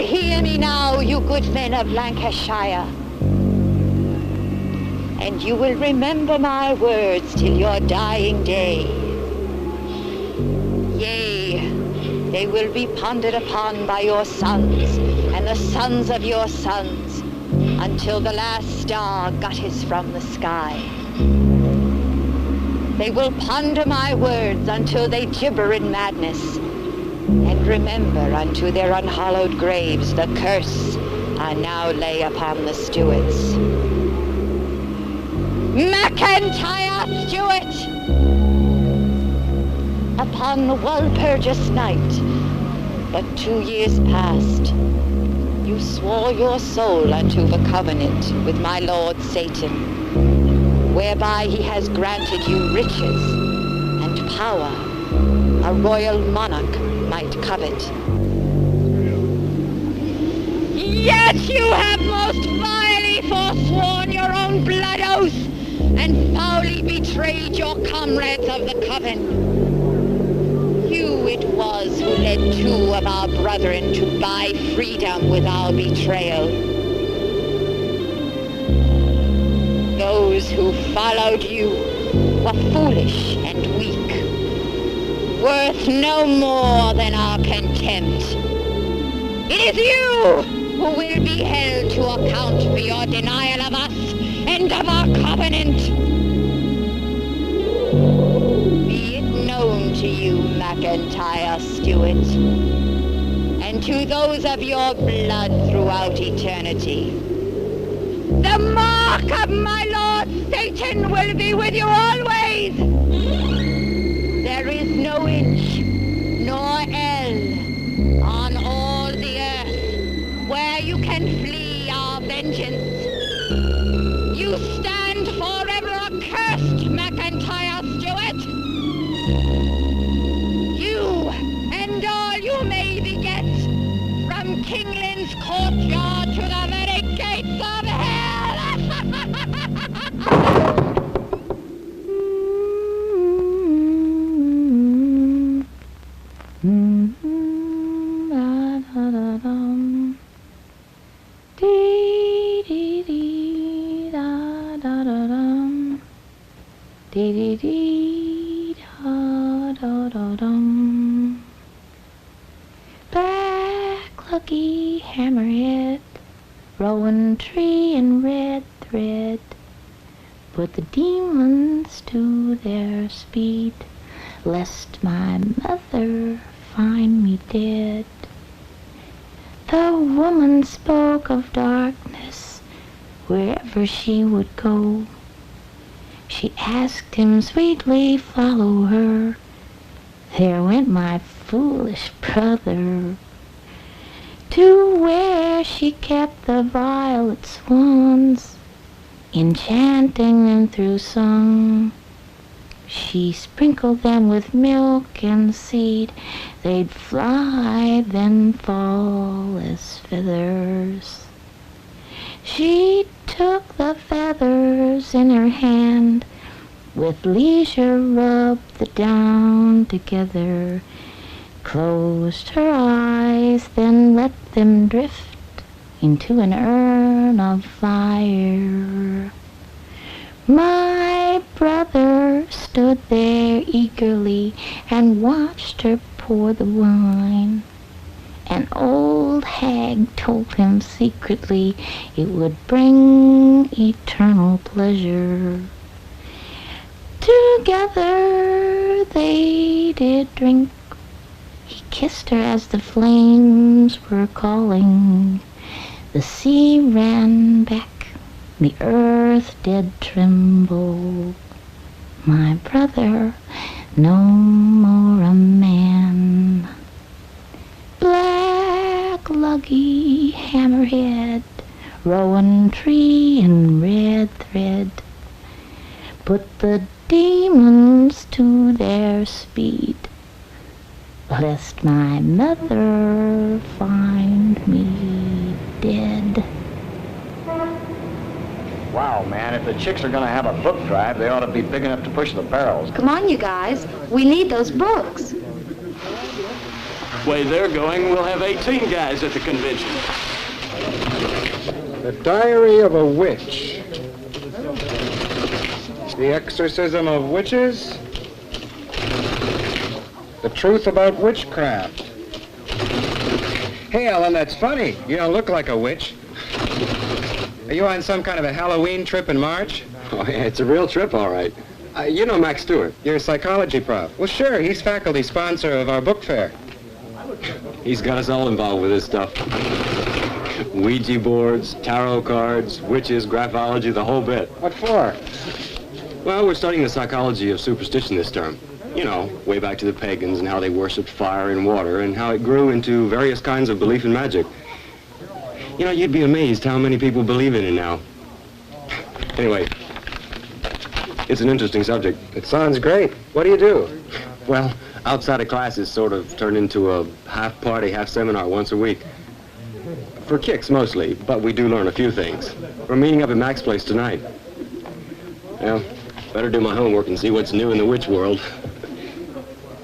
hear me now, you good men of Lancashire, and you will remember my words till your dying day. Yea, they will be pondered upon by your sons and the sons of your sons until the last star gutters from the sky. They will ponder my words until they gibber in madness, and remember unto their unhallowed graves the curse I now lay upon the Stuarts. MacIntyre Stuart! Upon the Walpurgis night, but 2 years past, you swore your soul unto the covenant with my lord Satan, whereby he has granted you riches and power a royal monarch might covet. Yet you have most vilely forsworn your own blood oath and foully betrayed your comrades of the coven. You it was who led 2 of our brethren to buy freedom with our betrayal. Those who followed you were foolish and weak, worth no more than our contempt. It is you who will be held to account for your denial of us and of our covenant. Be it known to you, MacIntyre Stuart, and to those of your blood throughout eternity, the mark of my lord Satan will be with you always. There is no inch nor ell on all the earth where you can flee our vengeance. You stand forever accursed, MacIntyre Stuart. You and all you may beget, from Kingland's courtyard to the very gates of hell. Black lucky hammerhead, rowan tree and red thread, put the demons to their speed, lest my mother find me dead. The woman spoke of darkness wherever she would go. She asked him sweetly, follow her. There went my foolish brother to where she kept the violet swans, enchanting them through song. She sprinkled them with milk and seed. They'd fly, then fall as feathers. She took the feathers in her hand, with leisure rubbed the down together, closed her eyes, then let them drift into an urn of fire. My brother stood there eagerly and watched her pour the wine. An old hag told him secretly it would bring eternal pleasure. Together they did drink. He kissed her as the flames were calling. The sea ran back, the earth did tremble. My brother, no more a man. Black luggy hammerhead, rowan tree and red thread, put the demons to their speed, lest my mother find me dead. Wow, man, if the chicks are going to have a book drive, they ought to be big enough to push the barrels. Come on, you guys. We need those books. Way they're going, we'll have 18 guys at the convention. The Diary of a Witch. The Exorcism of Witches. The Truth About Witchcraft. Hey, Ellen, that's funny. You don't look like a witch. Are you on some kind of a Halloween trip in March? Oh, yeah, it's a real trip, all right. You know Max Stewart. You're a psychology prof. Well, sure, he's faculty sponsor of our book fair. He's got us all involved with this stuff. Ouija boards, tarot cards, witches, graphology, the whole bit. What for? Well, we're studying the psychology of superstition this term. You know, way back to the pagans and how they worshipped fire and water and how it grew into various kinds of belief in magic. You know, you'd be amazed how many people believe in it now. Anyway, it's an interesting subject. It sounds great. What do you do? Well, outside of classes sort of turned into a half party, half seminar once a week. For kicks mostly, but we do learn a few things. We're meeting up at Mac's place tonight. Well, better do my homework and see what's new in the witch world.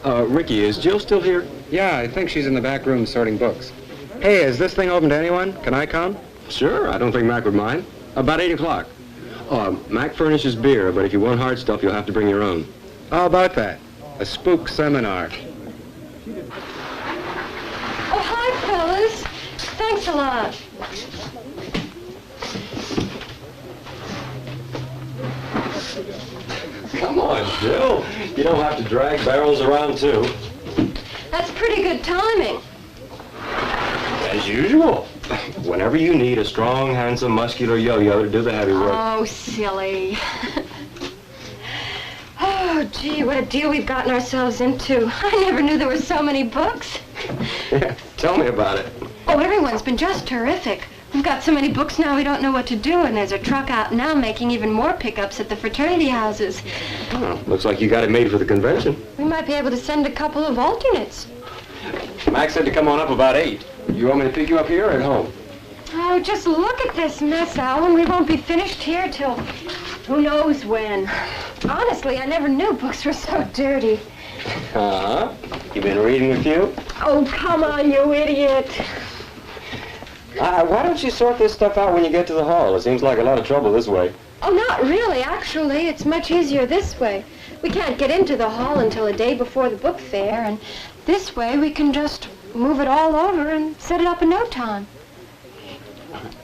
Ricky, is Jill still here? Yeah, I think she's in the back room sorting books. Hey, is this thing open to anyone? Can I come? Sure, I don't think Mac would mind. About 8 o'clock. Mac furnishes beer, but if you want hard stuff, you'll have to bring your own. How about that? A spook seminar. Oh, hi, fellas. Thanks a lot. Come on, Jill. You don't have to drag barrels around, too. That's pretty good timing. As usual. Whenever you need a strong, handsome, muscular yo-yo to do the heavy work. Oh, silly. Oh, gee, what a deal we've gotten ourselves into. I never knew there were so many books. Yeah, tell me about it. Oh, everyone's been just terrific. We've got so many books now we don't know what to do, and there's a truck out now making even more pickups at the fraternity houses. Oh, looks like you got it made for the convention. We might be able to send a couple of alternates. Max said to come on up about 8. You want me to pick you up here or at home? Oh, just look at this mess, Alan. We won't be finished here till who knows when. Honestly, I never knew books were so dirty. Uh-huh. You been reading a few? Oh, come on, you idiot. Why don't you sort this stuff out when you get to the hall? It seems like a lot of trouble this way. Oh, not really, actually. It's much easier this way. We can't get into the hall until a day before the book fair, and this way we can just move it all over and set it up in no time.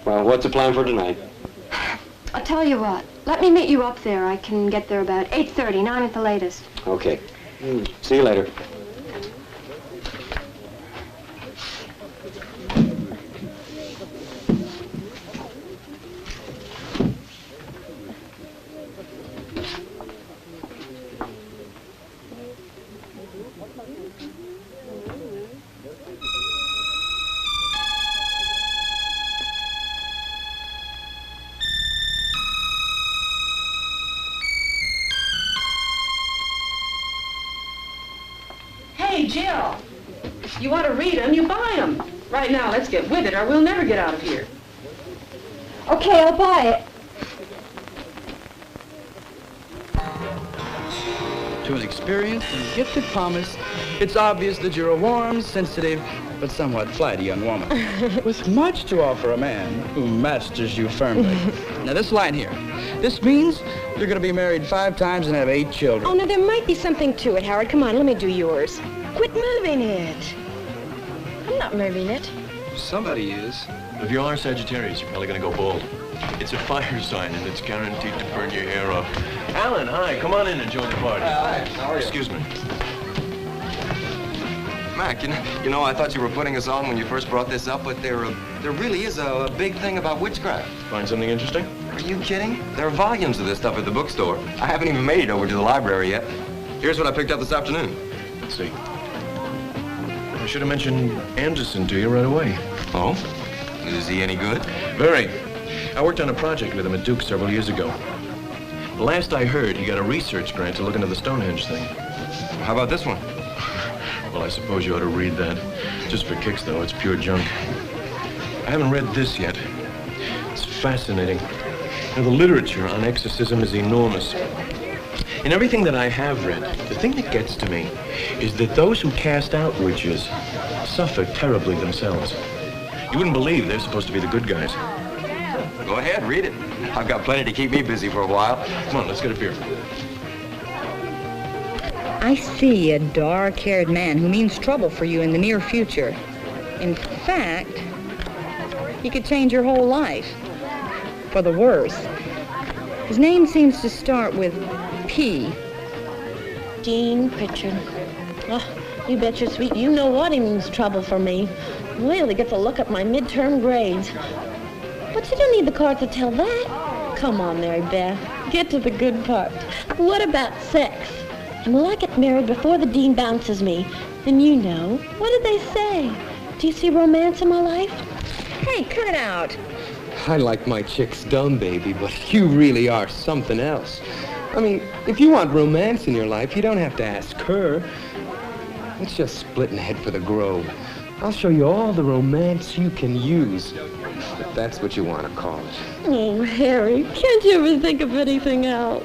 Well, what's the plan for tonight? I'll tell you what. Let me meet you up there. I can get there about 8:30, 9 at the latest. Okay. See you later. Hey, Jill, you want to read them, you buy them. Right now, let's get with it or we'll never get out of here. Okay, I'll buy it. To an experienced and gifted palmist, it's obvious that you're a warm, sensitive, but somewhat flighty young woman, with much to offer a man who masters you firmly. Now, this line here, this means you're going to be married 5 times and have 8 children. Oh, now, there might be something to it, Howard. Come on, let me do yours. Quit moving it. I'm not moving it. Somebody is. If you are Sagittarius, you're probably going to go bald. It's a fire sign, and it's guaranteed to burn your hair off. Alan, hi. Come on in and join the party. Hi. How are you? Excuse me. Mac, you know, I thought you were putting us on when you first brought this up, but there really is a big thing about witchcraft. Find something interesting? Are you kidding? There are volumes of this stuff at the bookstore. I haven't even made it over to the library yet. Here's what I picked up this afternoon. Let's see. I should have mentioned Anderson to you right away. Oh? Is he any good? Very. I worked on a project with him at Duke several years ago. Last I heard, he got a research grant to look into the Stonehenge thing. How about this one? Well, I suppose you ought to read that. Just for kicks, though. It's pure junk. I haven't read this yet. It's fascinating. Now, the literature on exorcism is enormous. In everything that I have read, the thing that gets to me is that those who cast out witches suffer terribly themselves. You wouldn't believe they're supposed to be the good guys. Go ahead, read it. I've got plenty to keep me busy for a while. Come on, let's get a beer. I see a dark-haired man who means trouble for you in the near future. In fact, he could change your whole life. For the worse. His name seems to start with P. Dean Pritchard. Oh, you bet your sweet you know what he means trouble for me. Wait till he gets a look at my midterm grades. But you don't need the card to tell that. Come on, Mary Beth. Get to the good part. What about sex? And will I get married before the dean bounces me? And you know, what did they say? Do you see romance in my life? Hey, cut it out. I like my chicks dumb, baby, but you really are something else. I mean, if you want romance in your life, you don't have to ask her. Let's just split and head for the Grove. I'll show you all the romance you can use, if that's what you want to call it. Oh, Harry, can't you ever think of anything else?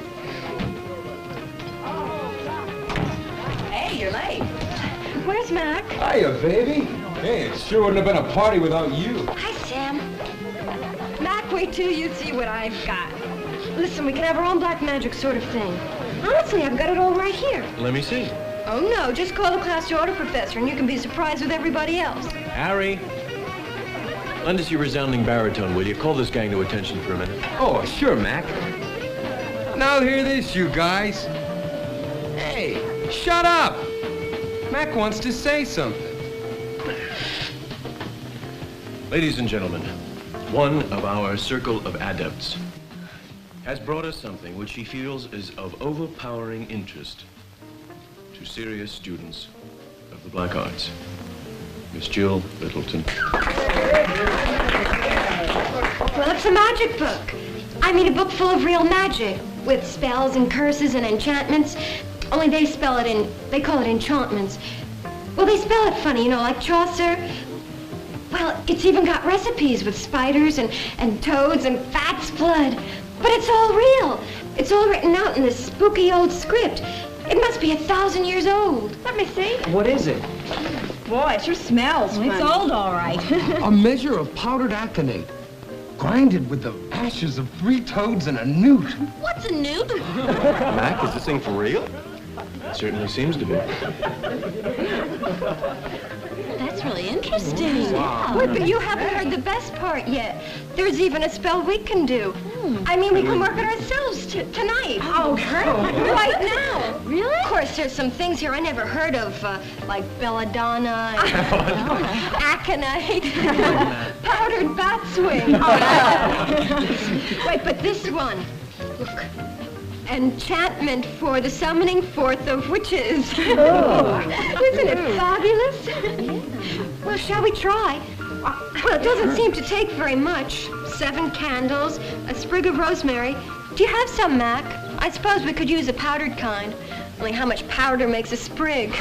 Hey, you're late. Where's Mac? Hiya, baby. Hey, it sure wouldn't have been a party without you. Hi, Sam. Mac, wait till you see what I've got. Listen, we can have our own black magic sort of thing. Honestly, I've got it all right here. Let me see. Oh, no, just call the class order professor and you can be surprised with everybody else. Harry, lend us your resounding baritone, will you? Call this gang to attention for a minute. Oh, sure, Mac. Now hear this, you guys. Hey, shut up. Mac wants to say something. Ladies and gentlemen, one of our circle of adepts has brought us something which he feels is of overpowering interest to serious students of the black arts. Miss Jill Littleton. Well, it's a magic book. I mean, a book full of real magic, with spells and curses and enchantments. Only they call it enchantments. Well, they spell it funny, you know, like Chaucer. Well, it's even got recipes with spiders and toads and fat's blood. But it's all real. It's all written out in this spooky old script. It must be 1,000 years old. Let me see. What is it? Boy, it sure smells funny. It's old, all right. A measure of powdered aconite, grinded with the ashes of 3 toads and a newt. What's a newt? Mac, is this thing for real? It certainly seems to be. That's really interesting. Wow. Wait, but you haven't heard the best part yet. There's even a spell we can do. I mean, we can work it ourselves tonight. Oh, great. Right now. Really? Of course, there's some things here I never heard of, like belladonna, aconite, powdered batswing. Wait, but this one, look. Enchantment for the summoning forth of witches. Oh. Isn't it fabulous? Well, shall we try? Well, it doesn't seem to take very much. 7 candles, a sprig of rosemary. Do you have some, Mac? I suppose we could use a powdered kind. Only how much powder makes a sprig?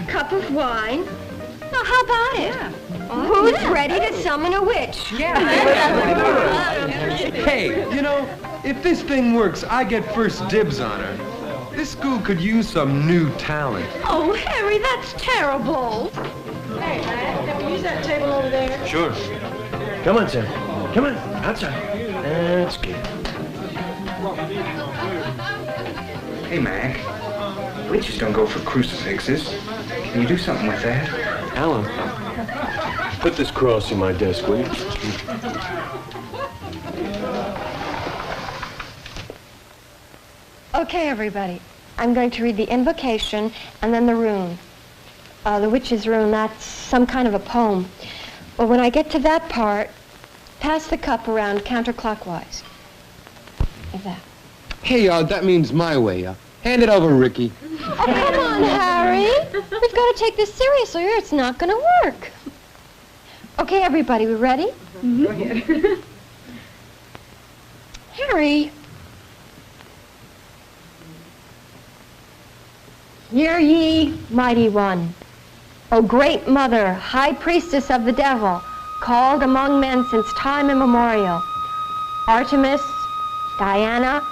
Cup of wine. Well, how about it? Yeah. Who's ready to summon a witch? Yeah. Hey, you know, if this thing works, I get first dibs on her. This school could use some new talent. Oh, Harry, that's terrible. Hey, can we use that table over there? Sure. Come on, Sam. Come on, outside. That's good. Hey, Mac. Witches don't go for crucifixes. Can you do something with that? Alan, put this cross in my desk, will you? Okay, everybody. I'm going to read the invocation and then the rune. The witch's rune, that's some kind of a poem. Well, when I get to that part, pass the cup around counterclockwise. Like that. Hey, that means my way. Hand it over, Ricky. Oh, come on, Harry. We've got to take this seriously or it's not going to work. Okay, everybody, we ready? Mm-hmm. Go ahead. Harry. Hear ye, mighty one, O great mother, high priestess of the devil, called among men since time immemorial, Artemis, Diana,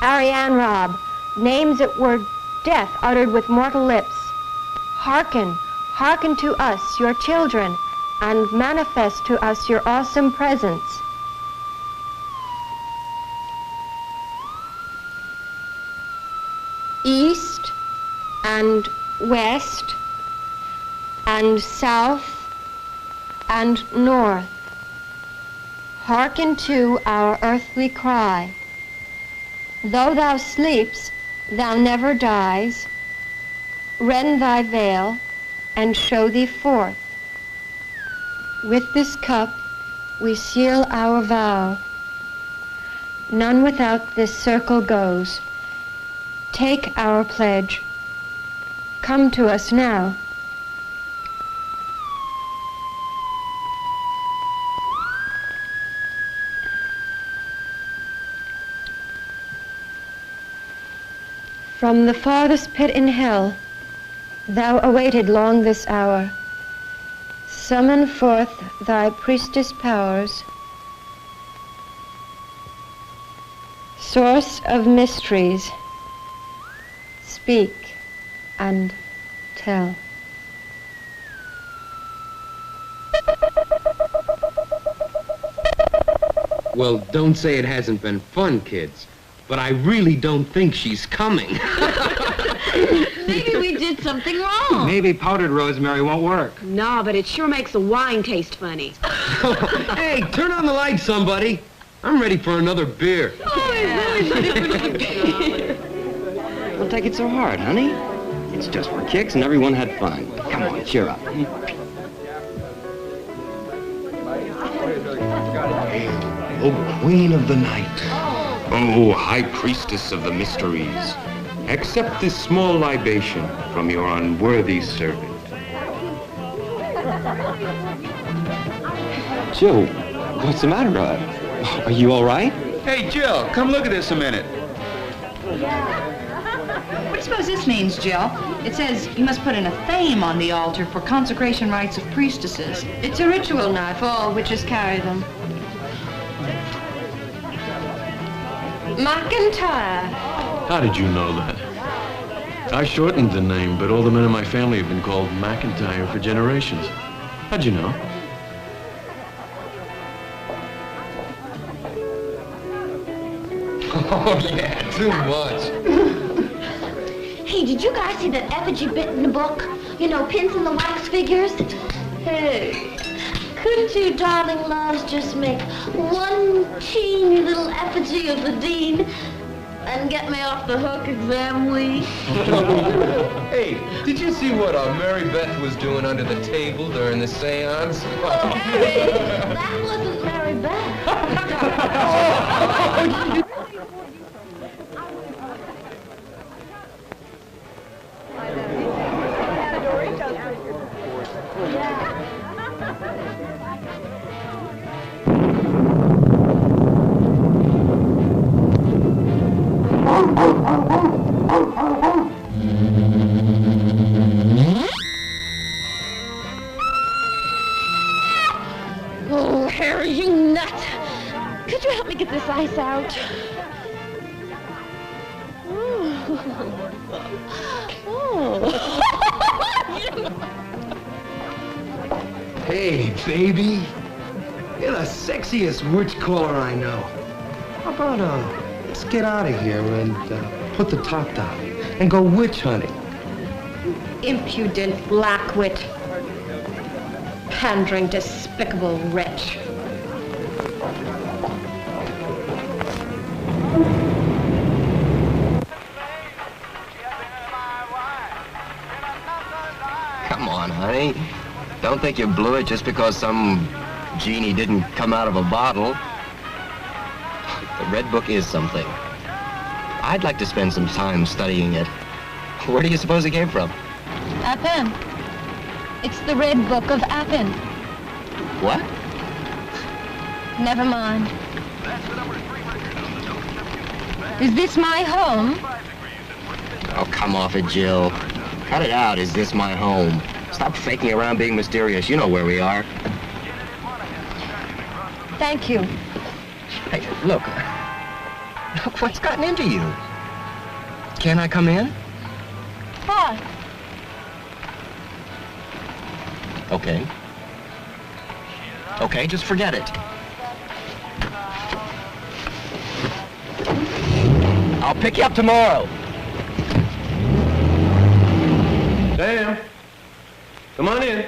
Ariane Robb, names that were death uttered with mortal lips. Hearken, hearken to us, your children, and manifest to us your awesome presence. East and west and south and north, hearken to our earthly cry. Though thou sleeps, thou never dies. Rend thy veil and show thee forth. With this cup we seal our vow. None without this circle goes. Take our pledge. Come to us now. From the farthest pit in hell, thou awaited long this hour. Summon forth thy priestess powers. Source of mysteries, speak and tell. Well, don't say it hasn't been fun, kids. But I really don't think she's coming. Maybe we did something wrong. Maybe powdered rosemary won't work. No, but it sure makes the wine taste funny. Hey, turn on the light, somebody. I'm ready for another beer. Don't take it so hard, honey. It's just for kicks and everyone had fun. Come on, cheer up. Oh, queen of the night. Oh, high priestess of the mysteries. Accept this small libation from your unworthy servant. Jill, what's the matter? Are you all right? Hey, Jill, come look at this a minute. What do you suppose this means, Jill? It says you must put in a theme on the altar for consecration rites of priestesses. It's a ritual knife, all witches carry them. McIntyre. How did you know that? I shortened the name, but all the men in my family have been called McIntyre for generations. How'd you know? Oh, yeah, too much. Hey, did you guys see that effigy bit in the book? You know, pins in the wax figures? Hey, couldn't you darling loves just make one teeny little effigy of the dean and get me off the hook exam week? Hey, did you see what Mary Beth was doing under the table during the seance? Mary, that wasn't Mary Beth. Oh, Harry, you nut! Could you help me get this ice out? Oh. Hey, baby. You're the sexiest witch caller I know. How about, let's get out of here and put the top down and go witch hunting. Impudent blackwit. Pandering, despicable wretch. Come on, honey. Don't think you blew it just because some genie didn't come out of a bottle. The Red Book is something. I'd like to spend some time studying it. Where do you suppose it came from? Appin. It's the Red Book of Appin. What? Never mind. Is this my home? Oh, come off it, Jill. Cut it out. Is this my home? Stop faking around being mysterious. You know where we are. Thank you. Hey, look. What's gotten into you? Can I come in? Fine. Okay. Okay, just forget it. I'll pick you up tomorrow. Sam, come on in.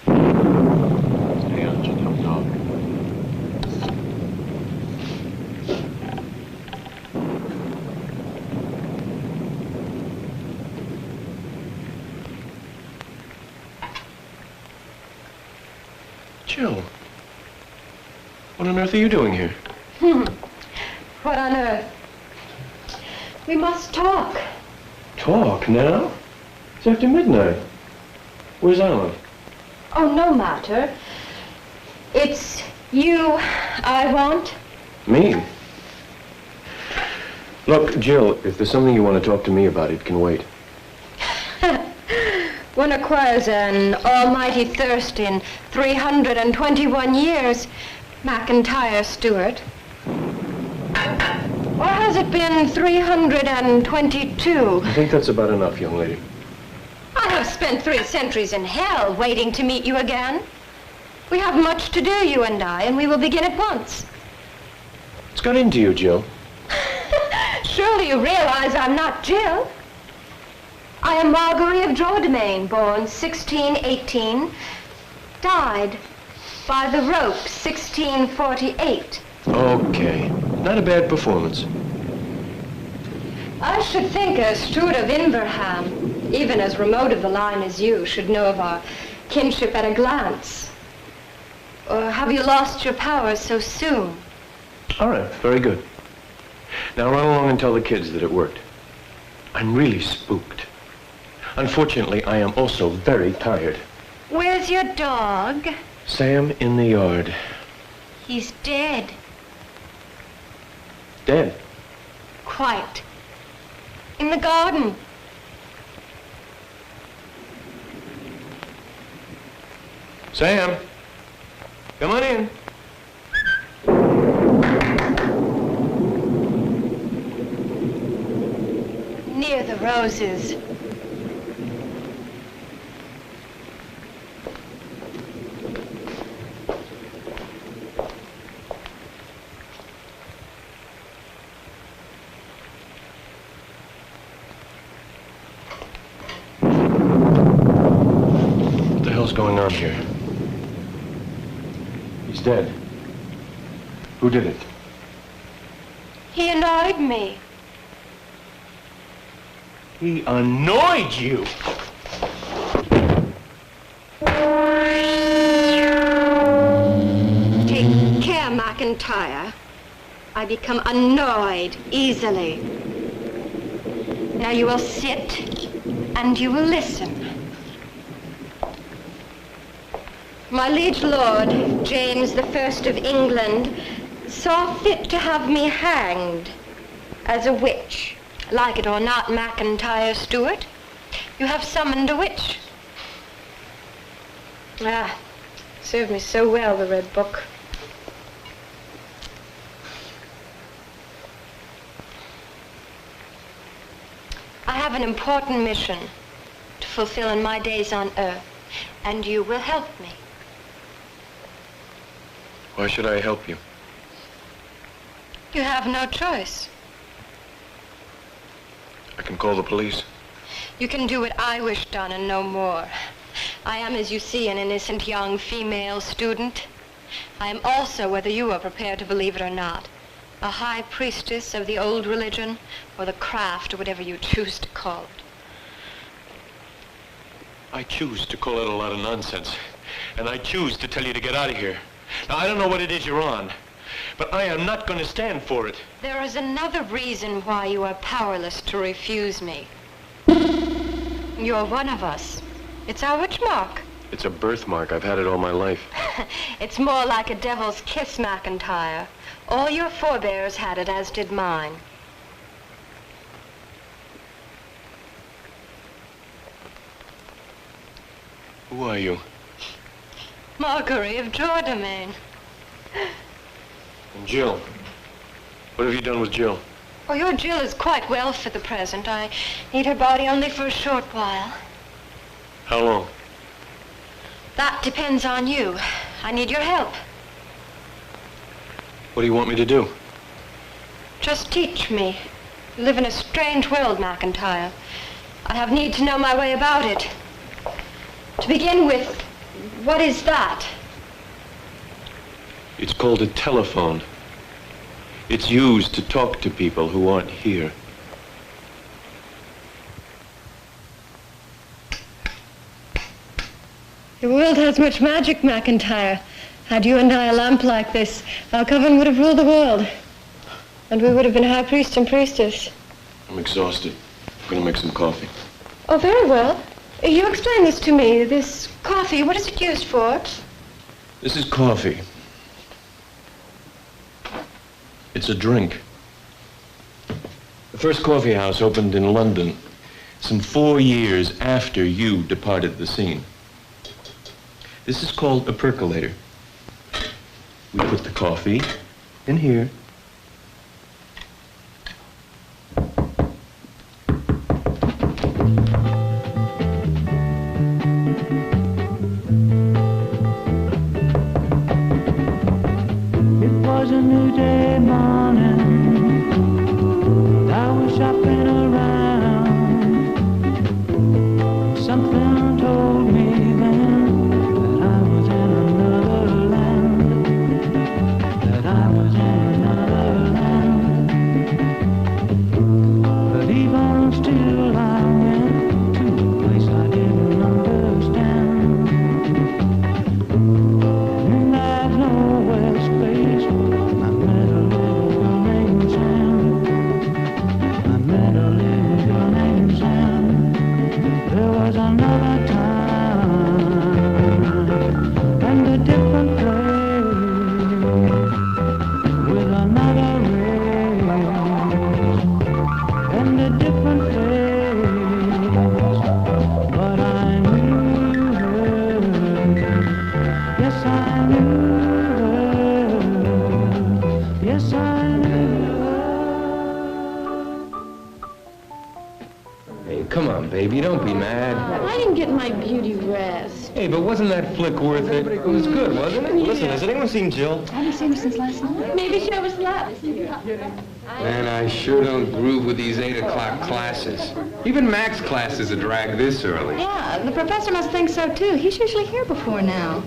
Stay on, you dumb dog. Jill, what on earth are you doing here? What on earth? We must talk. Talk now? It's after midnight. Where's Alan? Oh, no matter. It's you I want. Me? Look, Jill, if there's something you want to talk to me about, it can wait. One acquires an almighty thirst in 321 years, McIntyre Stewart. Or has it been 322? I think that's about enough, young lady. I have spent 3 centuries in hell waiting to meet you again. We have much to do, you and I, and we will begin at once. What's got into you, Jill? Surely you realize I'm not Jill. I am Marguerite of Drodomain, born 1618, died by the rope 1648. Okay, not a bad performance. I should think a Stewart of Inverham, even as remote of the line as you, should know of our kinship at a glance. Or have you lost your powers so soon? All right, very good. Now run along and tell the kids that it worked. I'm really spooked. Unfortunately, I am also very tired. Where's your dog? Sam in the yard. He's dead. Dead. Quite. In the garden. Sam, come on in. Near the roses. What the hell's going on here? He's dead. Who did it? He annoyed me. He annoyed you. Take care, McIntyre. I become annoyed easily. Now you will sit and you will listen. My liege lord, James I of England, saw fit to have me hanged as a witch. Like it or not, McIntyre Stewart, you have summoned a witch. Ah, served me so well, the Red Book. I have an important mission to fulfill in my days on Earth, and you will help me. Why should I help you? You have no choice. I can call the police. You can do what I wish done and no more. I am, as you see, an innocent young female student. I am also, whether you are prepared to believe it or not, a high priestess of the old religion, or the craft, or whatever you choose to call it. I choose to call it a lot of nonsense. And I choose to tell you to get out of here. Now, I don't know what it is you're on, but I am not going to stand for it. There is another reason why you are powerless to refuse me. You're one of us. It's our witch mark. It's a birthmark. I've had it all my life. It's more like a devil's kiss, McIntyre. All your forebears had it, as did mine. Who are you? Marguerite of Drodomain. And Jill, What have you done with Jill? Oh, your Jill is quite well for the present. I need her body only for a short while. How long? That depends on you. I need your help. What do you want me to do? Just teach me. You live in a strange world, McIntyre. I have need to know my way about it. To begin with, what is that? It's called a telephone. It's used to talk to people who aren't here. The world has much magic, McIntyre. Had you and I a lamp like this, our coven would have ruled the world. And we would have been high priest and priestess. I'm exhausted. I'm gonna make some coffee. Oh, very well. You explain this to me. This coffee, what is it used for? This is coffee. It's a drink. The first coffee house opened in London some 4 years after you departed the scene. This is called a percolator. We put the coffee in here. It was a new day morning. I was shopping around. Something told me then that I was in another land. That I was in another land. But even still I went to a place I didn't understand. And in that nowhere space, I met a little girl named Sam. I met a little girl named Sam. There was another time and a different place with another race and a different face. But I knew her. Yes, I knew her. Yes, I knew Hey, come on, baby, don't be mad. I didn't get my beauty rest. Hey, but wasn't that flick worth it? It was good, wasn't it? Listen, has anyone seen Jill? I haven't seen her since last night. Maybe she overslept. Man, I sure don't groove with these 8 o'clock classes. Even Mac's class is a drag this early. Yeah, the professor must think so too. He's usually here before now.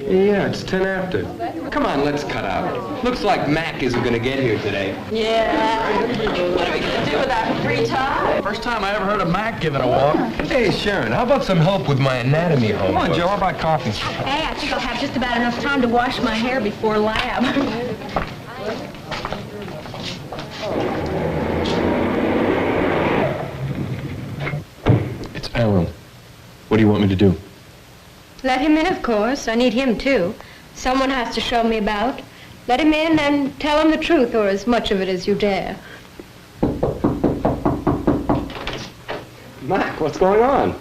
Yeah, it's 10 after. Come on, let's cut out. Looks like Mac isn't gonna get here today. Yeah. What are we going to do with our free time? First time I ever heard of Mac giving a walk. Hey, Sharon, how about some help with my anatomy homework? Come on, Joe, how about coffee? Hey, I think I'll have just about enough time to wash my hair before lab. It's Alan. What do you want me to do? Let him in, of course. I need him, too. Someone has to show me about. Let him in and tell him the truth, or as much of it as you dare. Mac, what's going on?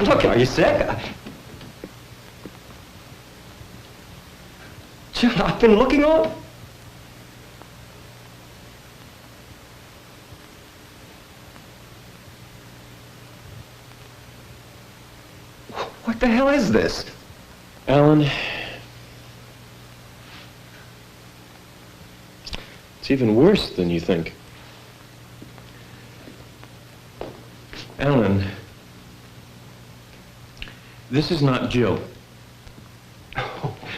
Look, are you sick? Jill, I've been looking all... What the hell is this? Alan, it's even worse than you think. Alan, this is not Jill.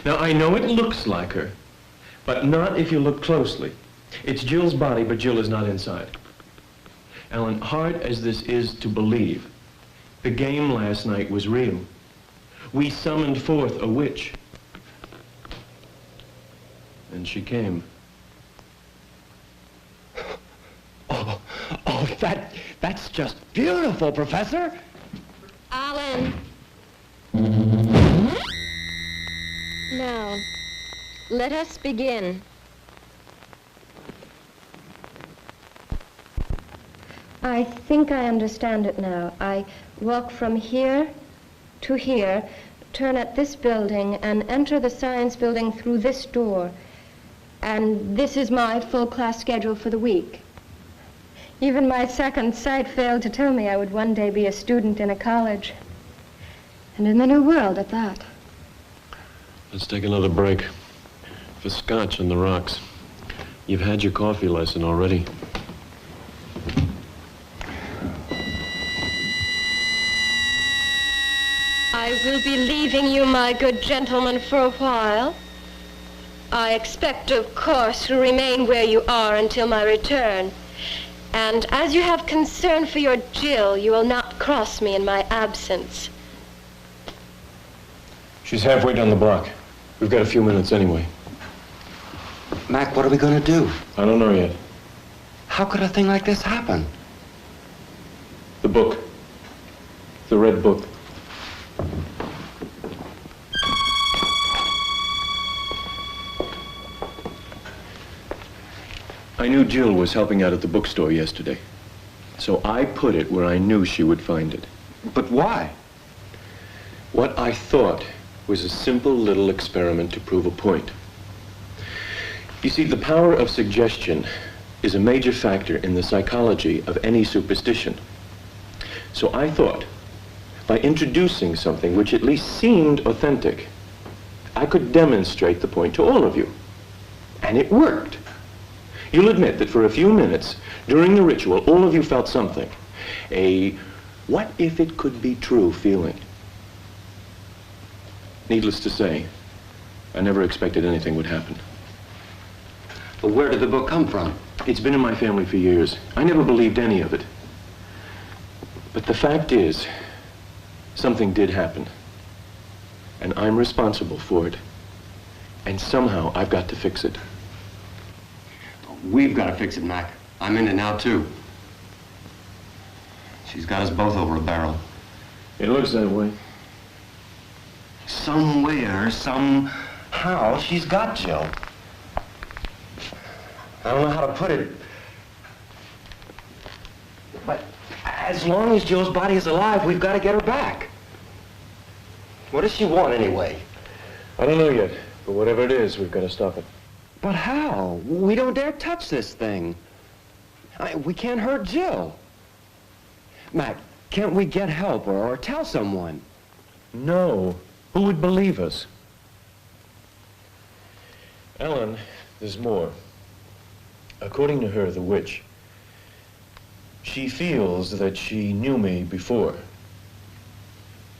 Now, I know it looks like her, but not if you look closely. It's Jill's body, but Jill is not inside. Alan, hard as this is to believe, the game last night was real. We summoned forth a witch. And she came. Oh, that's just beautiful, Professor. Alan. Now, let us begin. I think I understand it now. I walk from here to here, turn at this building and enter the science building through this door. And this is my full class schedule for the week. Even my second sight failed to tell me I would one day be a student in a college. And in the New World at that. Let's take another break. For scotch on the rocks. You've had your coffee lesson already. I will be leaving you, my good gentleman, for a while. I expect, of course, to remain where you are until my return. And as you have concern for your Jill, you will not cross me in my absence. She's halfway down the block. We've got a few minutes anyway. Mac, what are we going to do? I don't know yet. How could a thing like this happen? The book. The red book. I knew Jill was helping out at the bookstore yesterday. So I put it where I knew she would find it. But why? What I thought was a simple little experiment to prove a point. You see, the power of suggestion is a major factor in the psychology of any superstition. So I thought, by introducing something which at least seemed authentic, I could demonstrate the point to all of you. And it worked. You'll admit that for a few minutes during the ritual, all of you felt something. A what if it could be true feeling. Needless to say, I never expected anything would happen. But where did the book come from? It's been in my family for years. I never believed any of it. But the fact is, something did happen. And I'm responsible for it. And somehow I've got to fix it. We've got to fix it, Mac. I'm in it now, too. She's got us both over a barrel. It looks that way. Somewhere, somehow, she's got Jill. I don't know how to put it. But as long as Jill's body is alive, we've got to get her back. What does she want, anyway? I don't know yet, but whatever it is, we've got to stop it. But how? We don't dare touch this thing. We can't hurt Jill. Mac, can't we get help or tell someone? No. Who would believe us? Ellen, there's more. According to her, the witch, she feels that she knew me before.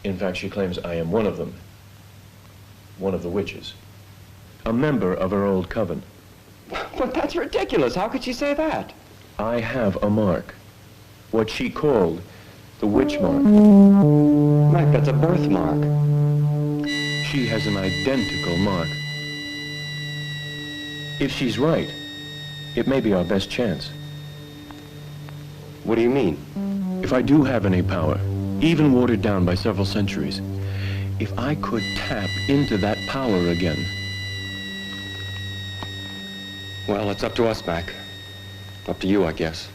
In fact, she claims I am one of them. One of the witches. A member of her old coven. But that's ridiculous. How could she say that? I have a mark. What she called the witch mark. Mac, that's a birthmark. She has an identical mark. If she's right, it may be our best chance. What do you mean? If I do have any power, even watered down by several centuries, if I could tap into that power again. Well, it's up to us, Mac. Up to you, I guess.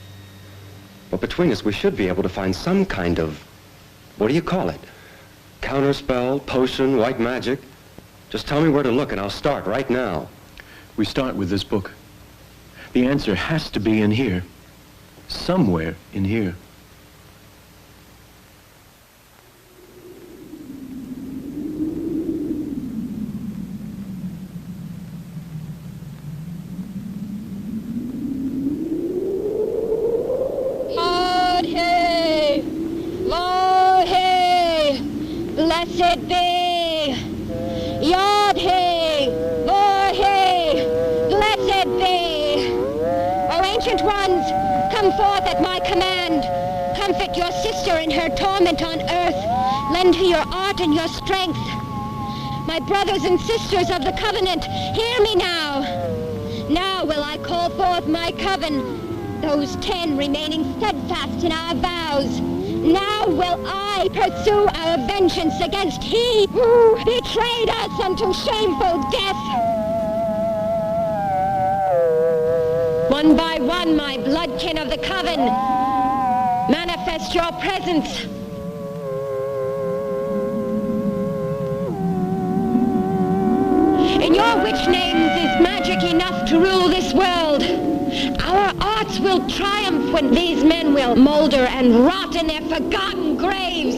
But between us, we should be able to find some kind of, what do you call it? Counterspell, potion, white magic. Just tell me where to look and I'll start right now. We start with this book. The answer has to be in here. Somewhere in here. Blessed be, Yod-He, Vor-He, blessed be. O ancient ones, come forth at my command. Comfort your sister in her torment on earth. Lend her your art and your strength. My brothers and sisters of the covenant, hear me now. Now will I call forth my coven, those 10 remaining steadfast in our vows. Now will I pursue our vengeance against he who betrayed us unto shameful death. One by one, my bloodkin of the coven, manifest your presence. Your witch names is magic enough to rule this world. Our arts will triumph when these men will molder and rot in their forgotten graves.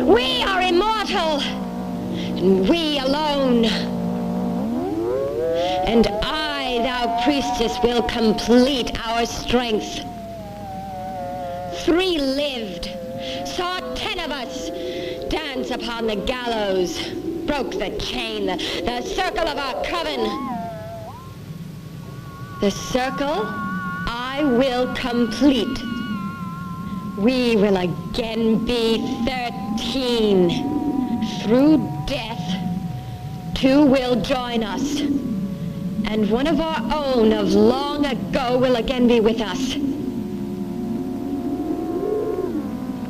We are immortal, and we alone. And I, thou priestess, will complete our strength. 3 lived, saw 10 of us dance upon the gallows, broke the chain, the circle of our coven. The circle I will complete. We will again be 13. Through death, 2 will join us. And one of our own of long ago will again be with us.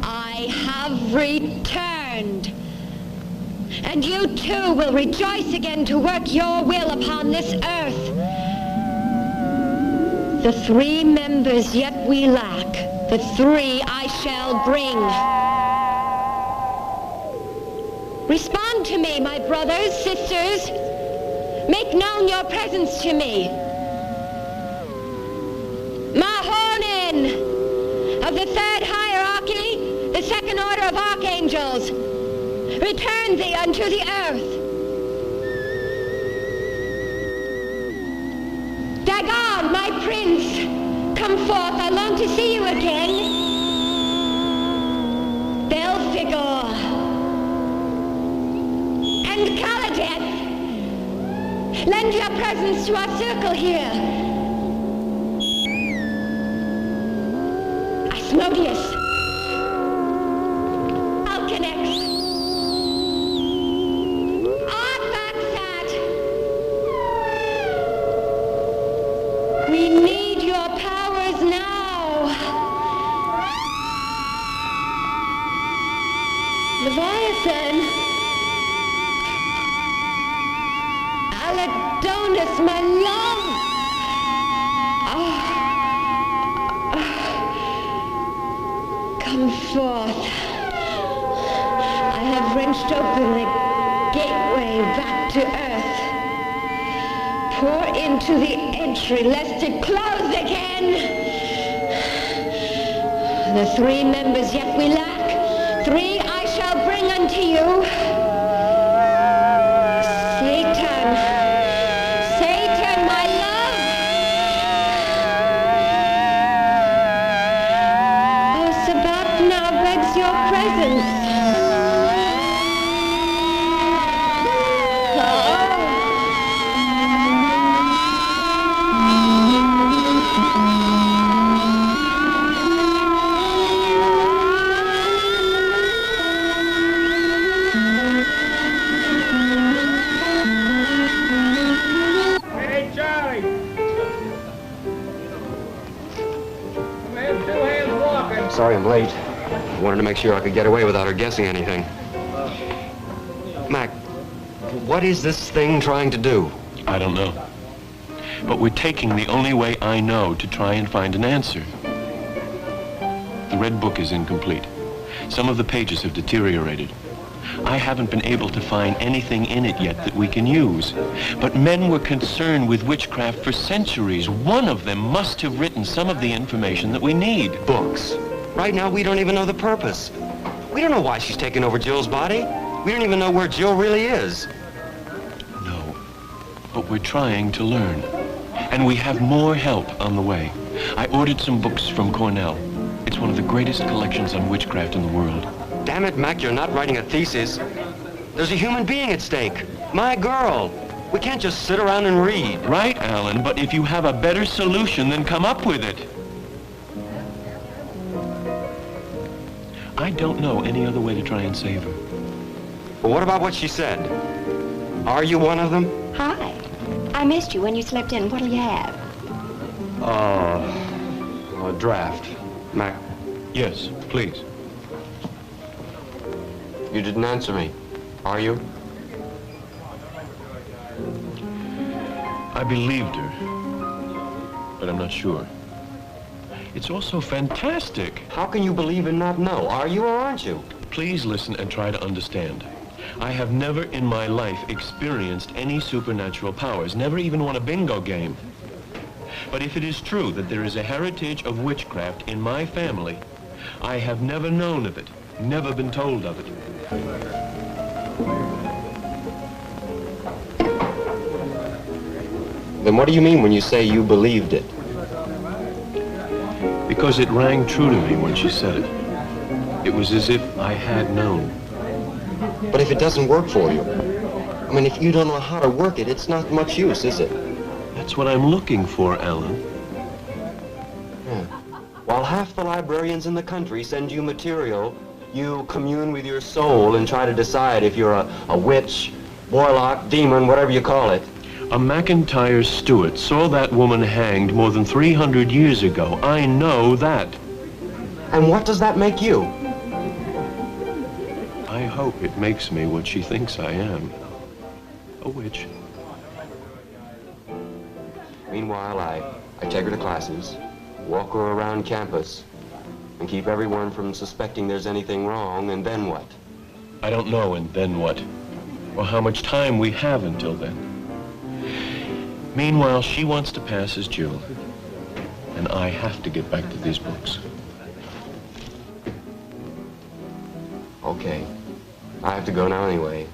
I have returned. And you too will rejoice again to work your will upon this earth. The 3 members yet we lack, the 3 I shall bring. Respond to me, my brothers, sisters. Make known your presence to me. Mahonin of the 3rd hierarchy, the 2nd order of archangels, return thee unto the earth. Dagon, my prince, come forth. I long to see you again. Belphegor and Kaladeth, lend your presence to our circle here. Asmodeus, Alcanex, Arphaxad. We need your powers now. Leviathan. Aladonus, my love! Come forth. I have wrenched open the gateway back to earth. Pour into the entry, lest it close again. The 3 members yet we lack. 3 I shall bring unto you. Satan, my love. Oh, Sabat now begs your presence. Sorry I'm late. I wanted to make sure I could get away without her guessing anything. Mac, what is this thing trying to do? I don't know. But we're taking the only way I know to try and find an answer. The red book is incomplete. Some of the pages have deteriorated. I haven't been able to find anything in it yet that we can use. But men were concerned with witchcraft for centuries. One of them must have written some of the information that we need. Books. Right now, we don't even know the purpose. We don't know why she's taken over Jill's body. We don't even know where Jill really is. No, but we're trying to learn. And we have more help on the way. I ordered some books from Cornell. It's one of the greatest collections on witchcraft in the world. Damn it, Mac, you're not writing a thesis. There's a human being at stake. My girl. We can't just sit around and read. Right, Alan, but if you have a better solution, then come up with it. I don't know any other way to try and save her. But what about what she said? Are you one of them? Hi. I missed you when you slept in. What'll you have? A draft. Mac. Yes, please. You didn't answer me. Are you? I believed her, but I'm not sure. It's also fantastic. How can you believe and not know? Are you or aren't you? Please listen and try to understand. I have never in my life experienced any supernatural powers, never even won a bingo game. But if it is true that there is a heritage of witchcraft in my family, I have never known of it, never been told of it. Then what do you mean when you say you believed it? Because it rang true to me when she said it. It was as if I had known. But if it doesn't work for you, I mean, if you don't know how to work it, it's not much use, is it? That's what I'm looking for, Alan. Yeah. While half the librarians in the country send you material, you commune with your soul and try to decide if you're a witch, warlock, demon, whatever you call it. A McIntyre Stewart saw that woman hanged more than 300 years ago. I know that. And what does that make you? I hope it makes me what she thinks I am. A witch. Meanwhile, I take her to classes, walk her around campus, and keep everyone from suspecting there's anything wrong, and then what? I don't know, and then what? Or how much time we have until then. Meanwhile, she wants to pass as Jewel, and I have to get back to these books. Okay. I have to go now anyway.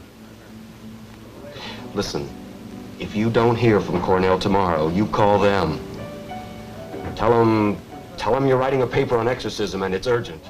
Listen, if you don't hear from Cornell tomorrow, you call them. Tell them you're writing a paper on exorcism and it's urgent.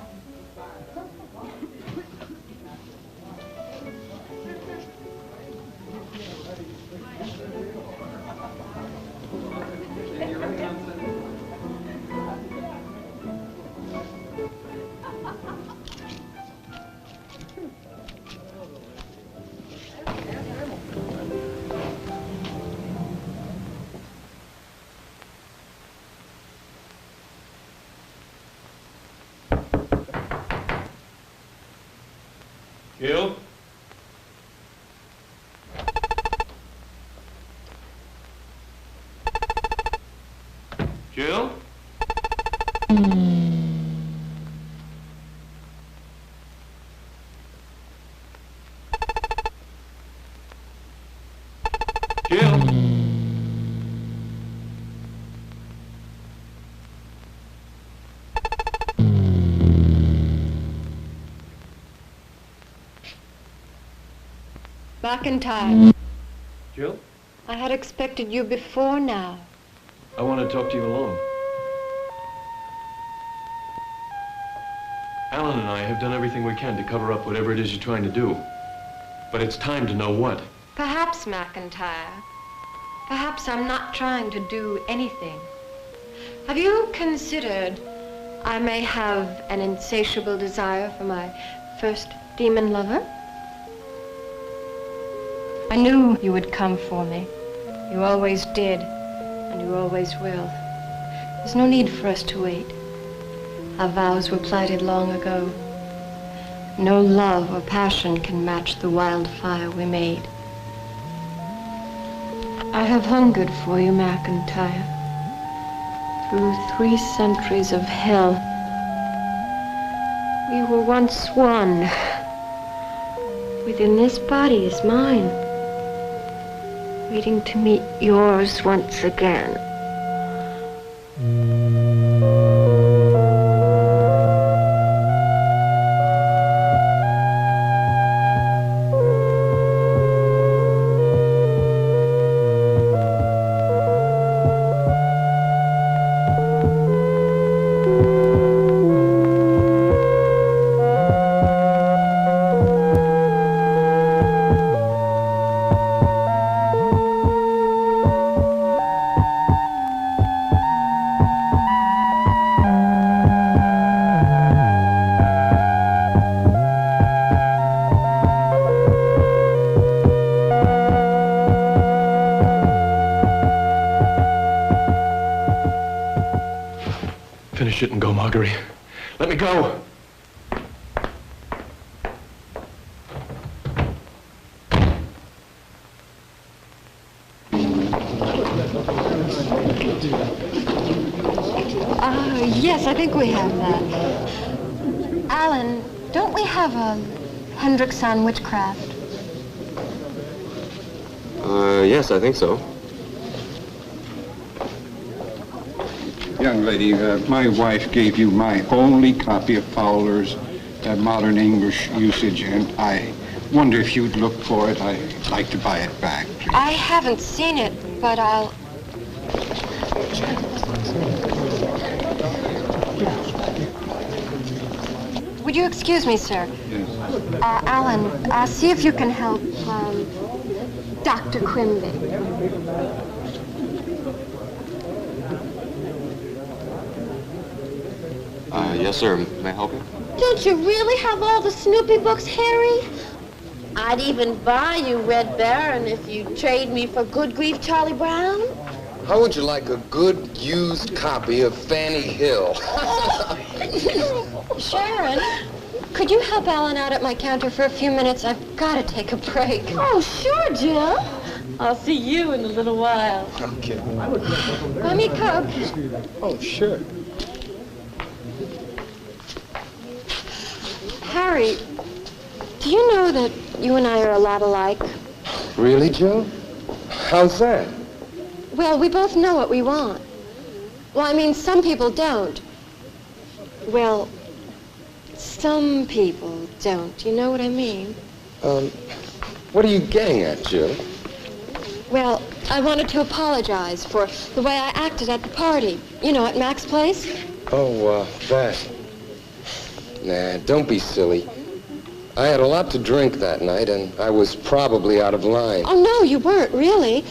Jill? Jill? Jill? McIntyre, Jill? I had expected you before now. I want to talk to you alone. Alan and I have done everything we can to cover up whatever it is you're trying to do. But it's time to know what. Perhaps, McIntyre. Perhaps I'm not trying to do anything. Have you considered I may have an insatiable desire for my first demon lover? I knew you would come for me. You always did, and you always will. There's no need for us to wait. Our vows were plighted long ago. No love or passion can match the wildfire we made. I have hungered for you, McIntyre. Through 3 centuries of hell, we were once one. Within this body is mine, waiting to meet yours once again. Finish it and go, Marguerite. Let me go. Yes, I think we have that. Alan, don't we have a Hendricks on witchcraft? Yes, I think so. Young lady, my wife gave you my only copy of Fowler's Modern English Usage, and I wonder if you'd look for it. I'd like to buy it back, please. I haven't seen it, but I'll... Would you excuse me, sir? Yes. Alan, see if you can help, Dr. Quimby. Yes, sir. May I help you? Don't you really have all the Snoopy books, Harry? I'd even buy you Red Baron if you'd trade me for Good Grief Charlie Brown. How would you like a good, used copy of Fanny Hill? Sharon, could you help Alan out at my counter for a few minutes? I've got to take a break. Oh, sure, Jill. I'll see you in a little while. Okay. Buy me a Coke. Oh, sure. Harry, do you know that you and I are a lot alike? Really, Jill? How's that? Well, we both know what we want. Well, I mean, some people don't. Well, some people don't. You know what I mean? What are you getting at, Jill? Well, I wanted to apologize for the way I acted at the party. You know, at Mac's place. Oh, that. Nah, don't be silly. I had a lot to drink that night, and I was probably out of line. Oh, no, you weren't, really.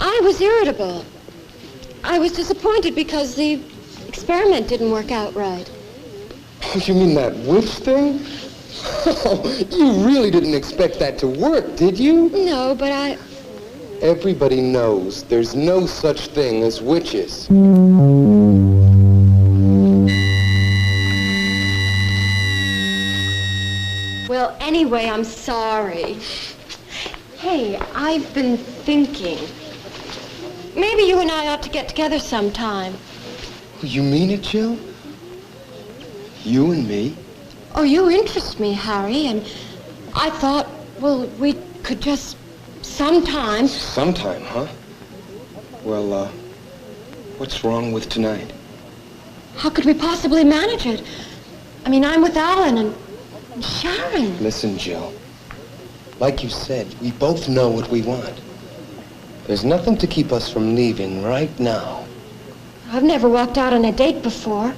I was irritable. I was disappointed because the experiment didn't work out right. Oh, you mean that witch thing? Oh, you really didn't expect that to work, did you? No, but I... Everybody knows there's no such thing as witches. Well, anyway, I'm sorry. Hey, I've been thinking. Maybe you and I ought to get together sometime. You mean it, Jill? You and me? Oh, you interest me, Harry, and I thought, well, we could just sometime... Sometime, huh? Well, what's wrong with tonight? How could we possibly manage it? I mean, I'm with Alan and Sharon. Listen, Jill. Like you said, we both know what we want. There's nothing to keep us from leaving right now. I've never walked out on a date before.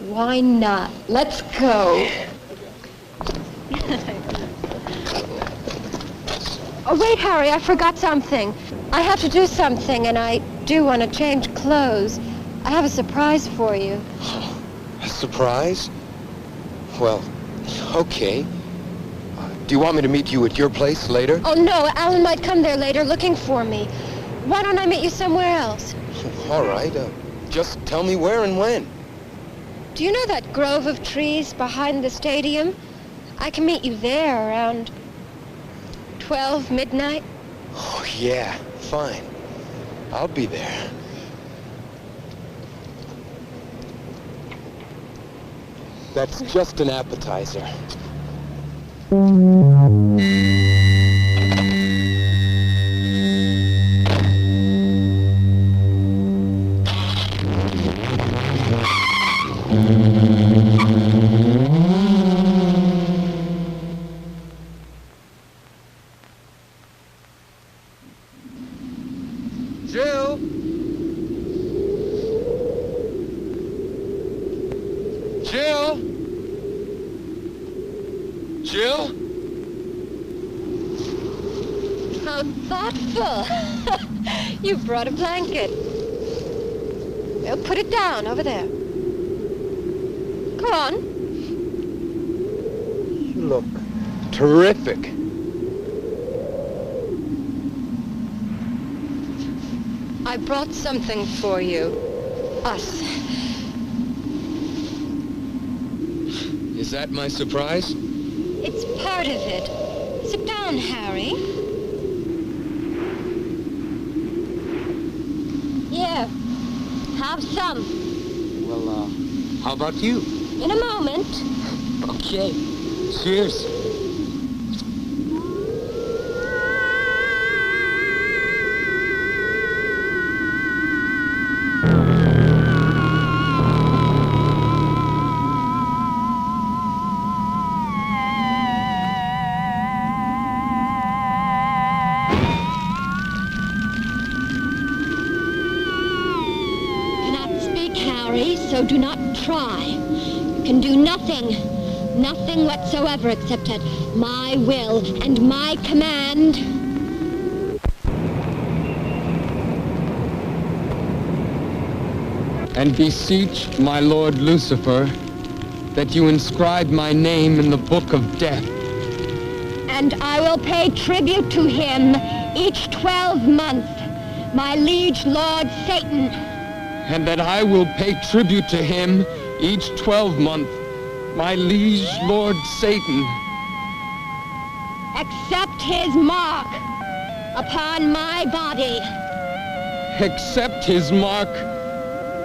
Why not? Let's go. Oh, wait, Harry, I forgot something. I have to do something, and I do want to change clothes. I have a surprise for you. A surprise? Well, okay. Do you want me to meet you at your place later? Oh, no, Alan might come there later looking for me. Why don't I meet you somewhere else? All right, just tell me where and when. Do you know that grove of trees behind the stadium? I can meet you there around 12 midnight. Oh, yeah, fine. I'll be there. That's just an appetizer. Jill? Jill? Jill? How thoughtful. You brought a blanket. Well, put it down over there. Go on. You look terrific. I brought something for you. Us. Is that my surprise? It's part of it. Sit down, Harry. Here. Have some. Well, how about you? In a moment. Okay. Cheers. so do not try. You can do nothing. Nothing whatsoever except at my will and my command. And beseech my Lord Lucifer that you inscribe my name in the book of death. And I will pay tribute to him each 12 months, my liege Lord Satan. And that I will pay tribute to him each 12-month, my liege Lord Satan. Accept his mark upon my body. Accept his mark